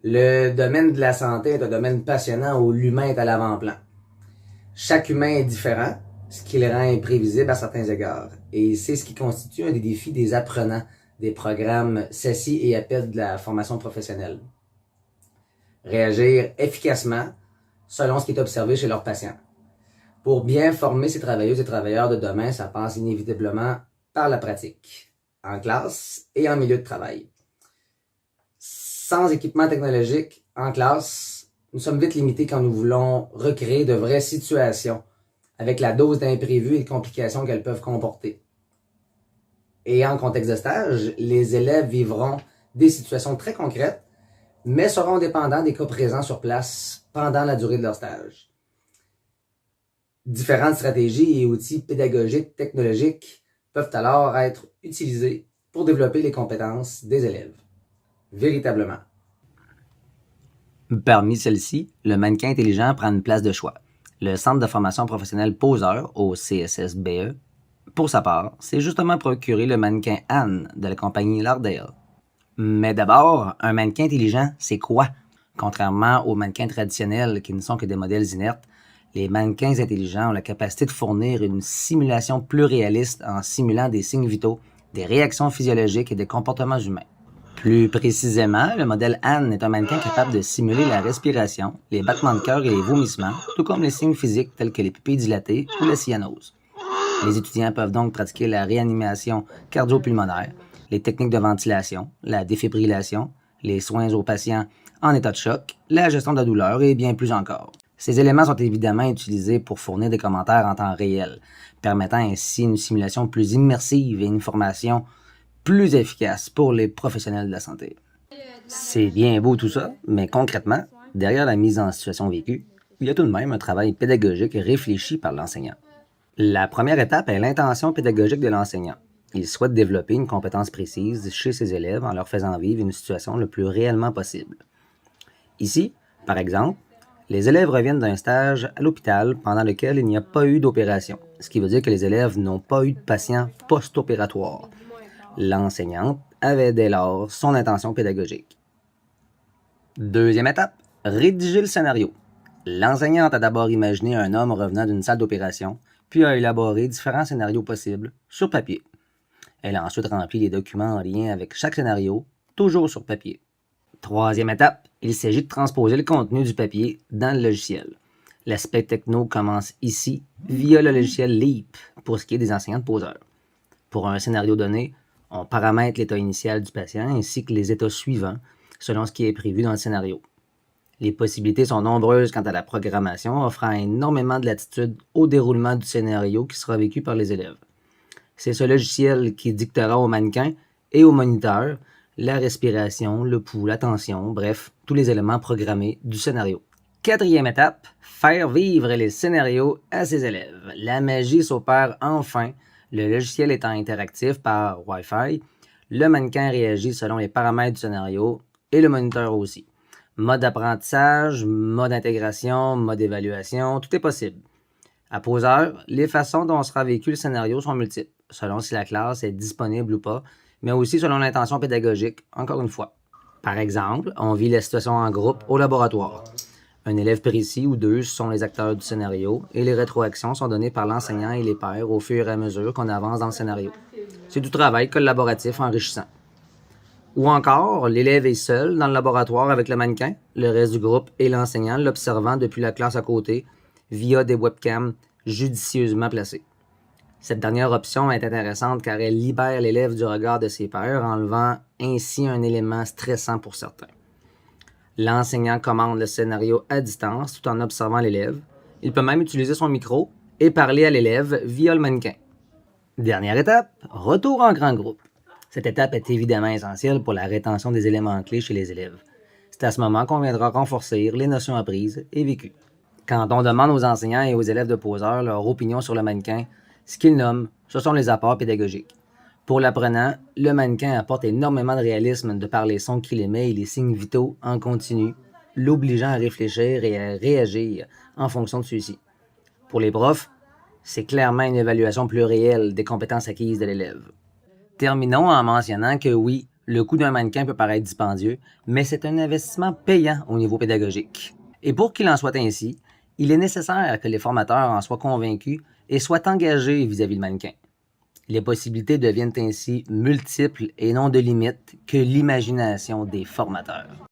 Le domaine de la santé est un domaine passionnant où l'humain est à l'avant-plan. Chaque humain est différent, ce qui le rend imprévisible à certains égards. Et c'est ce qui constitue un des défis des apprenants des programmes CECI et APED de la formation professionnelle. Réagir efficacement selon ce qui est observé chez leurs patients. Pour bien former ces travailleuses et travailleurs de demain, ça passe inévitablement par la pratique, en classe et en milieu de travail. Sans équipement technologique en classe, nous sommes vite limités quand nous voulons recréer de vraies situations avec la dose d'imprévus et de complications qu'elles peuvent comporter. Et en contexte de stage, les élèves vivront des situations très concrètes, mais seront dépendants des cas présents sur place pendant la durée de leur stage. Différentes stratégies et outils pédagogiques, technologiques peuvent alors être utilisés pour développer les compétences des élèves. Véritablement. Parmi celles-ci, le mannequin intelligent prend une place de choix. Le Centre de formation professionnelle Poseur, au CSSBE, pour sa part, s'est justement procuré le mannequin Anne de la compagnie Lardale. Mais d'abord, un mannequin intelligent, c'est quoi? Contrairement aux mannequins traditionnels qui ne sont que des modèles inertes, les mannequins intelligents ont la capacité de fournir une simulation plus réaliste en simulant des signes vitaux, des réactions physiologiques et des comportements humains. Plus précisément, le modèle Anne est un mannequin capable de simuler la respiration, les battements de cœur et les vomissements, tout comme les signes physiques tels que les pupilles dilatées ou la cyanose. Les étudiants peuvent donc pratiquer la réanimation cardio-pulmonaire, les techniques de ventilation, la défibrillation, les soins aux patients en état de choc, la gestion de la douleur et bien plus encore. Ces éléments sont évidemment utilisés pour fournir des commentaires en temps réel, permettant ainsi une simulation plus immersive et une formation plus efficace pour les professionnels de la santé. C'est bien beau tout ça, mais concrètement, derrière la mise en situation vécue, il y a tout de même un travail pédagogique réfléchi par l'enseignant. La première étape est l'intention pédagogique de l'enseignant. Il souhaite développer une compétence précise chez ses élèves en leur faisant vivre une situation le plus réellement possible. Ici, par exemple, les élèves reviennent d'un stage à l'hôpital pendant lequel il n'y a pas eu d'opération, ce qui veut dire que les élèves n'ont pas eu de patient post-opératoire. L'enseignante avait dès lors son intention pédagogique. Deuxième étape, rédiger le scénario. L'enseignante a d'abord imaginé un homme revenant d'une salle d'opération, puis a élaboré différents scénarios possibles sur papier. Elle a ensuite rempli les documents en lien avec chaque scénario, toujours sur papier. Troisième étape, il s'agit de transposer le contenu du papier dans le logiciel. L'aspect techno commence ici via le logiciel Leap pour ce qui est des enseignants de poseurs. Pour un scénario donné, on paramètre l'état initial du patient ainsi que les états suivants selon ce qui est prévu dans le scénario. Les possibilités sont nombreuses quant à la programmation, offrant énormément de latitude au déroulement du scénario qui sera vécu par les élèves. C'est ce logiciel qui dictera au mannequin et au moniteur la respiration, le pouls, la tension, bref, tous les éléments programmés du scénario. Quatrième étape, faire vivre les scénarios à ses élèves. La magie s'opère enfin, le logiciel étant interactif par Wi-Fi, le mannequin réagit selon les paramètres du scénario et le moniteur aussi. Mode d'apprentissage, mode d'intégration, mode d'évaluation, tout est possible. À Poseur, les façons dont sera vécu le scénario sont multiples, selon si la classe est disponible ou pas, mais aussi selon l'intention pédagogique, encore une fois. Par exemple, on vit la situation en groupe au laboratoire. Un élève précis ou deux sont les acteurs du scénario et les rétroactions sont données par l'enseignant et les pairs au fur et à mesure qu'on avance dans le scénario. C'est du travail collaboratif enrichissant. Ou encore, l'élève est seul dans le laboratoire avec le mannequin, le reste du groupe et l'enseignant l'observant depuis la classe à côté via des webcams judicieusement placées. Cette dernière option est intéressante car elle libère l'élève du regard de ses pairs, enlevant ainsi un élément stressant pour certains. L'enseignant commande le scénario à distance tout en observant l'élève. Il peut même utiliser son micro et parler à l'élève via le mannequin. Dernière étape, retour en grand groupe. Cette étape est évidemment essentielle pour la rétention des éléments clés chez les élèves. C'est à ce moment qu'on viendra renforcer les notions apprises et vécues. Quand on demande aux enseignants et aux élèves de poseurs leur opinion sur le mannequin, ce qu'ils nomment, ce sont les apports pédagogiques. Pour l'apprenant, le mannequin apporte énormément de réalisme de par les sons qu'il émet et les signes vitaux en continu, l'obligeant à réfléchir et à réagir en fonction de ceux-ci. Pour les profs, c'est clairement une évaluation plus réelle des compétences acquises de l'élève. Terminons en mentionnant que oui, Le coût d'un mannequin peut paraître dispendieux, mais c'est un investissement payant au niveau pédagogique. Et pour qu'il en soit ainsi, il est nécessaire que les formateurs en soient convaincus et soient engagés vis-à-vis du mannequin. Les possibilités deviennent ainsi multiples et n'ont de limite que l'imagination des formateurs.